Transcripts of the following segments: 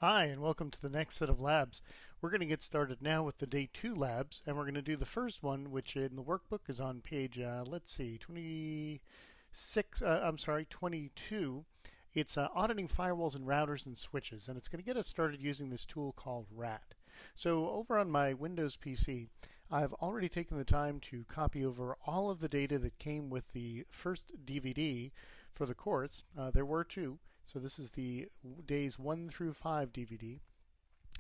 Hi, and welcome to the next set of labs. We're going to get started now with the day 2 labs, and we're going to do the first one, which in the workbook is on page, let's see, 22. It's auditing firewalls and routers and switches, and it's going to get us started using this tool called RAT. So over on my Windows PC, I've already taken the time to copy over all of the data that came with the first DVD for the course. There were two. So this is the days 1 through 5 DVD.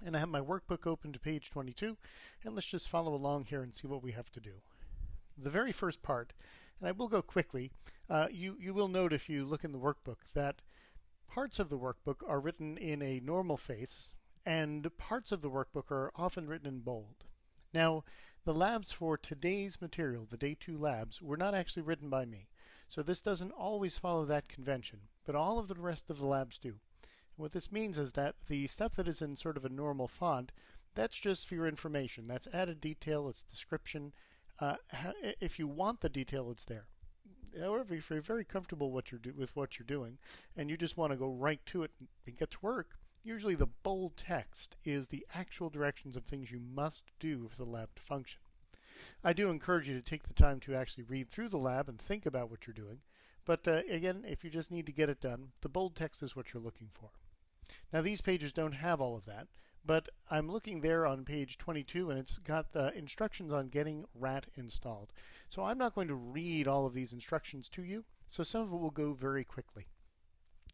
And I have my workbook open to page 22. And let's just follow along here and see what we have to do. The very first part, and I will go quickly, you will note if you look in the workbook that parts of the workbook are written in a normal face, and parts of the workbook are often written in bold. Now, the labs for today's material, the day 2 labs, were not actually written by me. So this doesn't always follow that convention, but all of the rest of the labs do. And what this means is that the stuff that is in sort of a normal font, that's just for your information. That's added detail, it's description. If you want the detail, it's there. However, if you're very comfortable with what you're doing, and you just want to go right to it and get to work, usually the bold text is the actual directions of things you must do for the lab to function. I do encourage you to take the time to actually read through the lab and think about what you're doing. But again, if you just need to get it done, the bold text is what you're looking for. Now these pages don't have all of that, but I'm looking there on page 22 and it's got the instructions on getting RAT installed. So I'm not going to read all of these instructions to you, so some of it will go very quickly.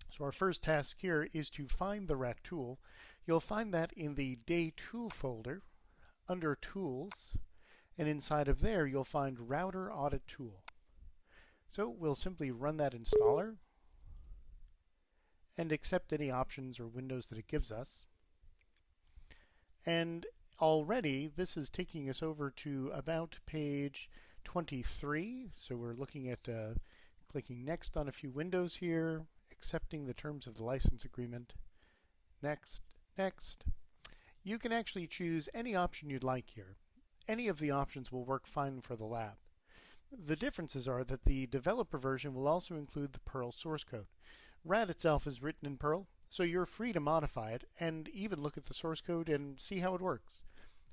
So our first task here is to find the RAT tool. You'll find that in the Day 2 folder under Tools, and inside of there you'll find Router Audit Tool. So we'll simply run that installer and accept any options or windows that it gives us. And already this is taking us over to about page 23. So we're looking at clicking next on a few windows here, accepting the terms of the license agreement. Next, next. You can actually choose any option you'd like here. Any of the options will work fine for the lab. The differences are that the developer version will also include the Perl source code. RAT itself is written in Perl, so you're free to modify it and even look at the source code and see how it works.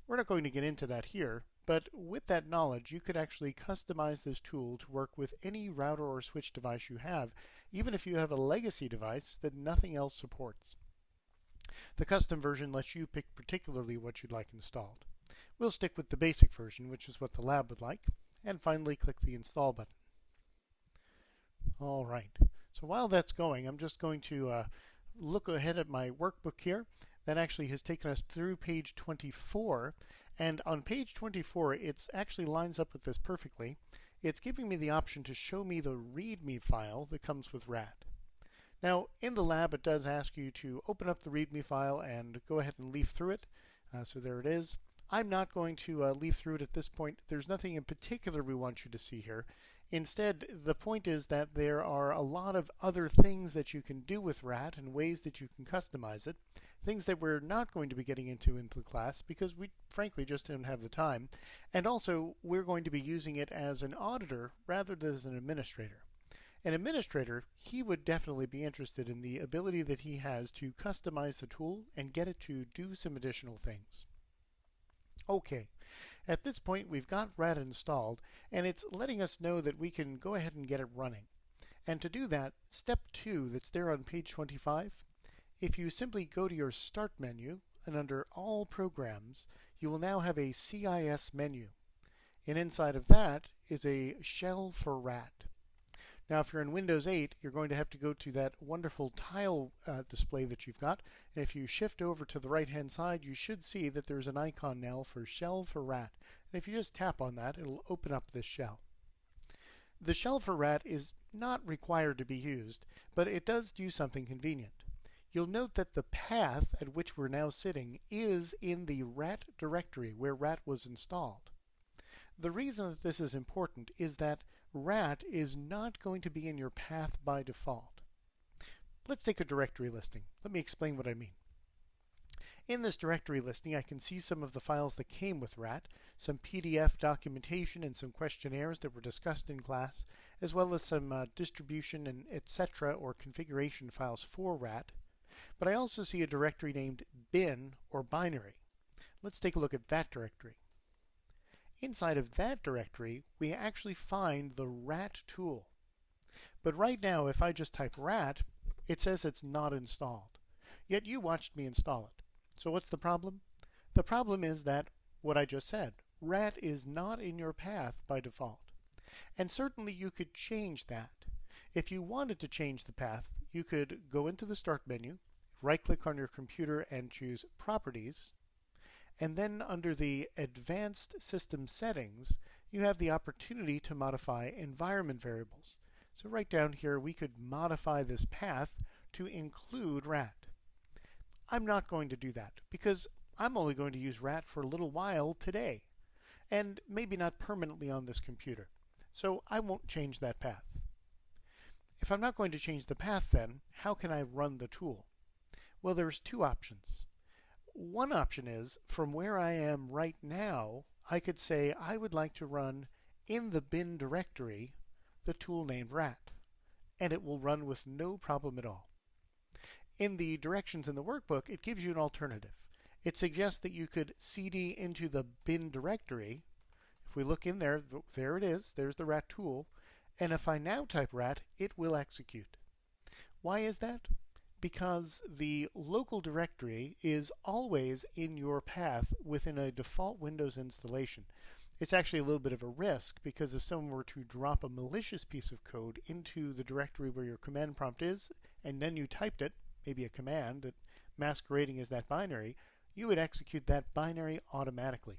We're not going to get into that here, but with that knowledge, you could actually customize this tool to work with any router or switch device you have, even if you have a legacy device that nothing else supports. The custom version lets you pick particularly what you'd like installed. We'll stick with the basic version, which is what the lab would like, and finally click the install button. All right, so while that's going, I'm just going to look ahead at my workbook here. That actually has taken us through page 24, and on page 24 it actually lines up with this perfectly. It's giving me the option to show me the README file that comes with RAT. Now in the lab it does ask you to open up the README file and go ahead and leaf through it. So there it is. I'm not going to leaf through it at this point. There's nothing in particular we want you to see here. Instead, the point is that there are a lot of other things that you can do with RAT and ways that you can customize it. Things that we're not going to be getting into the class because we frankly just don't have the time. And also, we're going to be using it as an auditor rather than as an administrator. An administrator, he would definitely be interested in the ability that he has to customize the tool and get it to do some additional things. Okay, at this point we've got RAT installed and it's letting us know that we can go ahead and get it running. And to do that, step 2 that's there on page 25, if you simply go to your Start menu and under All Programs, you will now have a CIS menu. And inside of that is a shell for RAT. Now if you're in Windows 8, you're going to have to go to that wonderful tile display that you've got. And if you shift over to the right hand side, you should see that there's an icon now for shell for RAT. And if you just tap on that, it'll open up this shell. The shell for RAT is not required to be used, but it does do something convenient. You'll note that the path at which we're now sitting is in the RAT directory where RAT was installed. The reason that this is important is that RAT is not going to be in your path by default. Let's take a directory listing. Let me explain what I mean. In this directory listing, I can see some of the files that came with RAT, some PDF documentation and some questionnaires that were discussed in class, as well as some distribution and etc. or configuration files for RAT. But I also see a directory named bin or binary. Let's take a look at that directory. Inside of that directory, we actually find the rat tool. But right now, if I just type rat, it says it's not installed. Yet you watched me install it. So what's the problem? The problem is that what I just said, rat is not in your path by default. And certainly you could change that. If you wanted to change the path, you could go into the Start menu, right-click on your computer and choose Properties, and then under the Advanced System Settings, you have the opportunity to modify environment variables. So right down here, we could modify this path to include rat. I'm not going to do that because I'm only going to use rat for a little while today, and maybe not permanently on this computer. So I won't change that path. If I'm not going to change the path, then how can I run the tool? Well, there's two options. One option is, from where I am right now, I could say I would like to run in the bin directory the tool named rat, and it will run with no problem at all. In the directions in the workbook, it gives you an alternative. It suggests that you could cd into the bin directory. If we look in there, there it is, there's the rat tool, and if I now type rat, it will execute. Why is that? Because the local directory is always in your path within a default Windows installation. It's actually a little bit of a risk because if someone were to drop a malicious piece of code into the directory where your command prompt is, and then you typed it, maybe a command that masquerading as that binary, you would execute that binary automatically.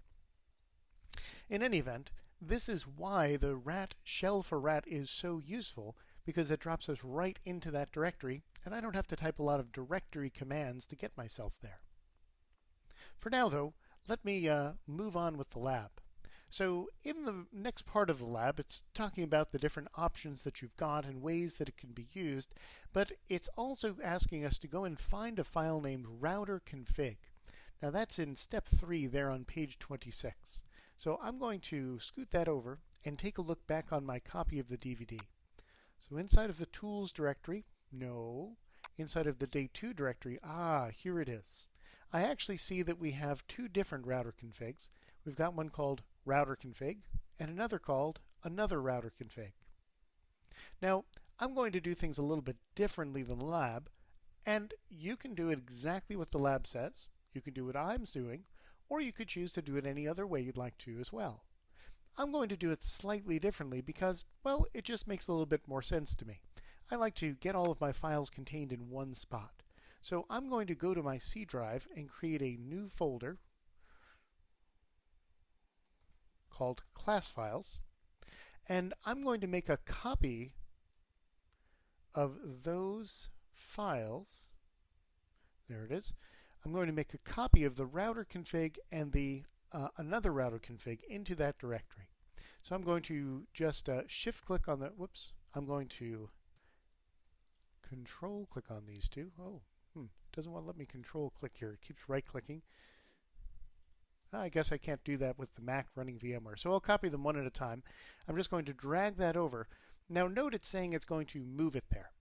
In any event, this is why the rat shell for rat is so useful, because it drops us right into that directory, and I don't have to type a lot of directory commands to get myself there. For now, though, let me move on with the lab. So in the next part of the lab, it's talking about the different options that you've got and ways that it can be used, but it's also asking us to go and find a file named router config. Now that's in step 3 there on page 26. So I'm going to scoot that over and take a look back on my copy of the DVD. So inside of the tools directory, no. Inside of the day 2 directory, here it is. I actually see that we have two different router configs. We've got one called router config and another called another router config. Now, I'm going to do things a little bit differently than the lab, and you can do it exactly what the lab says. You can do what I'm doing, or you could choose to do it any other way you'd like to as well. I'm going to do it slightly differently because, well, it just makes a little bit more sense to me. I like to get all of my files contained in one spot. So I'm going to go to my C drive and create a new folder called class files, and I'm going to make a copy of those files. There it is. I'm going to make a copy of the router config and the another router config into that directory. So I'm going to just shift click on the, I'm going to control click on these two. Doesn't want to let me control click here. It keeps right clicking. I guess I can't do that with the Mac running VMware. So I'll copy them one at a time. I'm just going to drag that over. Now note it's saying it's going to move it there.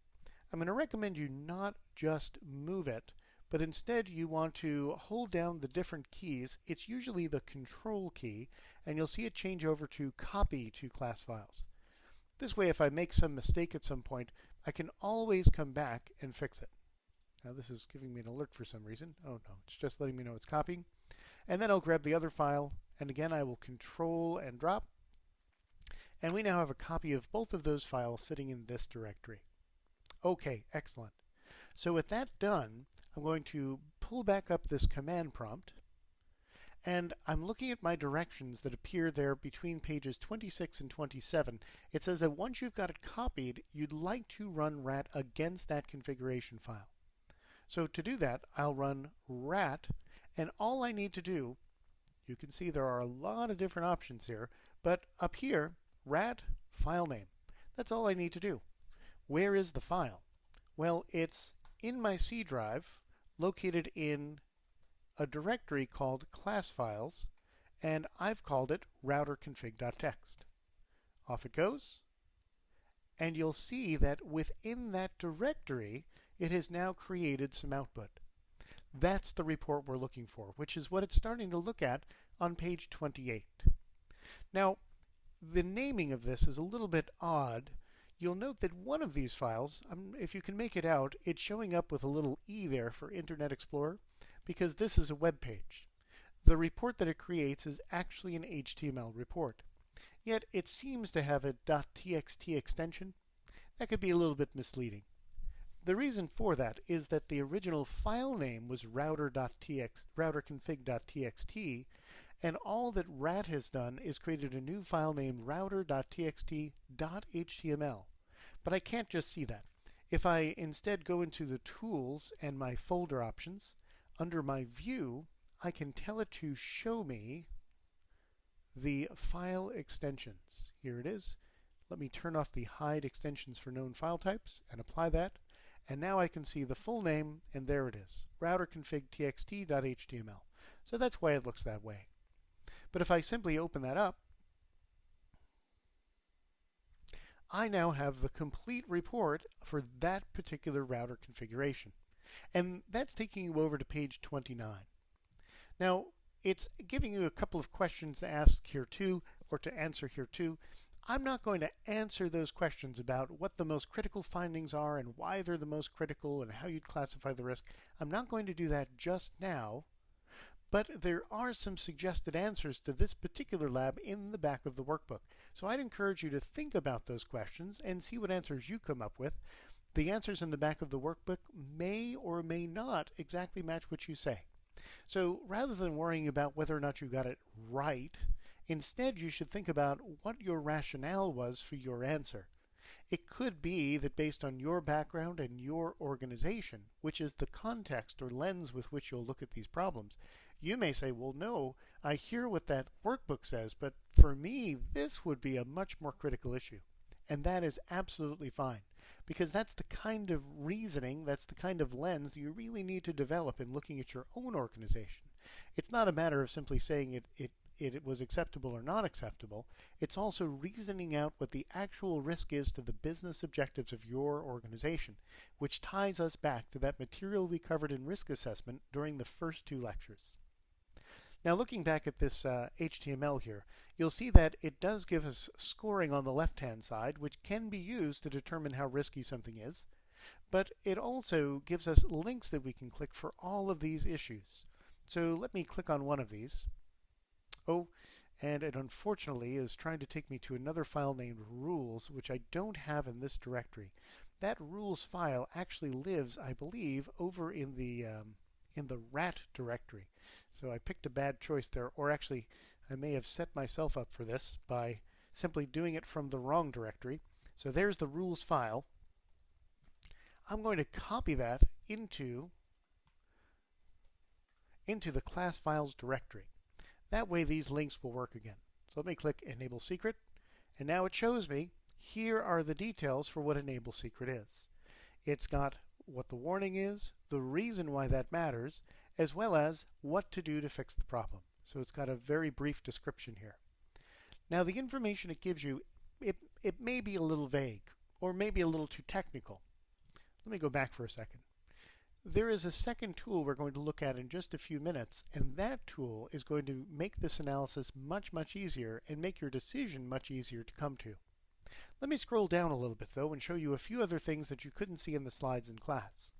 I'm going to recommend you not just move it, but instead you want to hold down the different keys. It's usually the control key, and you'll see it change over to copy to class files. This way, if I make some mistake at some point, I can always come back and fix it. Now this is giving me an alert for some reason. Oh no, it's just letting me know it's copying. And then I'll grab the other file, and again I will control and drop. And we now have a copy of both of those files sitting in this directory. Okay, excellent. So with that done, I'm going to pull back up this command prompt, and I'm looking at my directions that appear there between pages 26 and 27. It says that once you've got it copied, you'd like to run rat against that configuration file. So to do that, I'll run rat, and all I need to do, you can see there are a lot of different options here, but up here, rat file name. That's all I need to do. Where is the file? Well, it's in my C drive, located in a directory called class files, and I've called it routerconfig.txt. Off it goes, and you'll see that within that directory it has now created some output. That's the report we're looking for, which is what it's starting to look at on page 28. Now, the naming of this is a little bit odd. You'll note that one of these files, if you can make it out, it's showing up with a little E there for Internet Explorer, because this is a web page. The report that it creates is actually an HTML report. Yet it seems to have a .txt extension. That could be a little bit misleading. The reason for that is that the original file name was routerconfig.txt, and all that RAT has done is created a new file named router.txt.html. But I can't just see that. If I instead go into the tools and my folder options, under my view, I can tell it to show me the file extensions. Here it is. Let me turn off the hide extensions for known file types and apply that. And now I can see the full name, and there it is, routerconfig.txt.html. So that's why it looks that way. But if I simply open that up, I now have the complete report for that particular router configuration. And that's taking you over to page 29. Now, it's giving you a couple of questions to ask here too, or to answer here too. I'm not going to answer those questions about what the most critical findings are and why they're the most critical and how you'd classify the risk. I'm not going to do that just now, but there are some suggested answers to this particular lab in the back of the workbook. So I'd encourage you to think about those questions and see what answers you come up with. The answers in the back of the workbook may or may not exactly match what you say. So rather than worrying about whether or not you got it right, instead you should think about what your rationale was for your answer. It could be that based on your background and your organization, which is the context or lens with which you'll look at these problems, you may say, well, no, I hear what that workbook says, but for me, this would be a much more critical issue. And that is absolutely fine, because that's the kind of reasoning, that's the kind of lens that you really need to develop in looking at your own organization. It's not a matter of simply saying it was acceptable or not acceptable. It's also reasoning out what the actual risk is to the business objectives of your organization, which ties us back to that material we covered in risk assessment during the first two lectures. Now, looking back at this HTML here, you'll see that it does give us scoring on the left-hand side, which can be used to determine how risky something is. But it also gives us links that we can click for all of these issues. So let me click on one of these. Oh, and it unfortunately is trying to take me to another file named rules, which I don't have in this directory. That rules file actually lives, I believe, over in the RAT directory. So I picked a bad choice there, or actually I may have set myself up for this by simply doing it from the wrong directory. So there's the rules file. I'm going to copy that into the class files directory. That way these links will work again. So let me click Enable Secret, and now it shows me here are the details for what Enable Secret is. It's got what the warning is, the reason why that matters, as well as what to do to fix the problem. So it's got a very brief description here. Now the information it gives you, it may be a little vague, or maybe a little too technical. Let me go back for a second. There is a second tool we're going to look at in just a few minutes, and that tool is going to make this analysis much, much easier and make your decision much easier to come to. Let me scroll down a little bit, though, and show you a few other things that you couldn't see in the slides in class.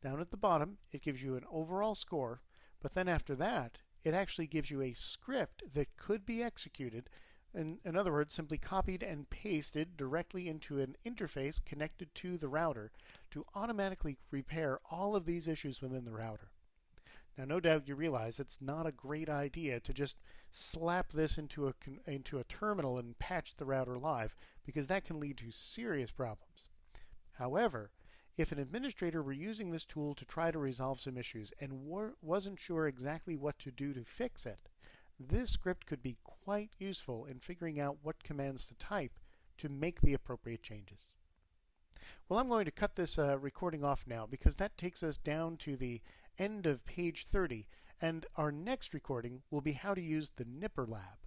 Down at the bottom, it gives you an overall score, but then after that, it actually gives you a script that could be executed, in other words, simply copied and pasted directly into an interface connected to the router to automatically repair all of these issues within the router. Now, no doubt you realize it's not a great idea to just slap this into a terminal and patch the router live, because that can lead to serious problems. However, if an administrator were using this tool to try to resolve some issues and wasn't sure exactly what to do to fix it, this script could be quite useful in figuring out what commands to type to make the appropriate changes. Well, I'm going to cut this recording off now, because that takes us down to the end of page 30, and our next recording will be how to use the Nipper lab.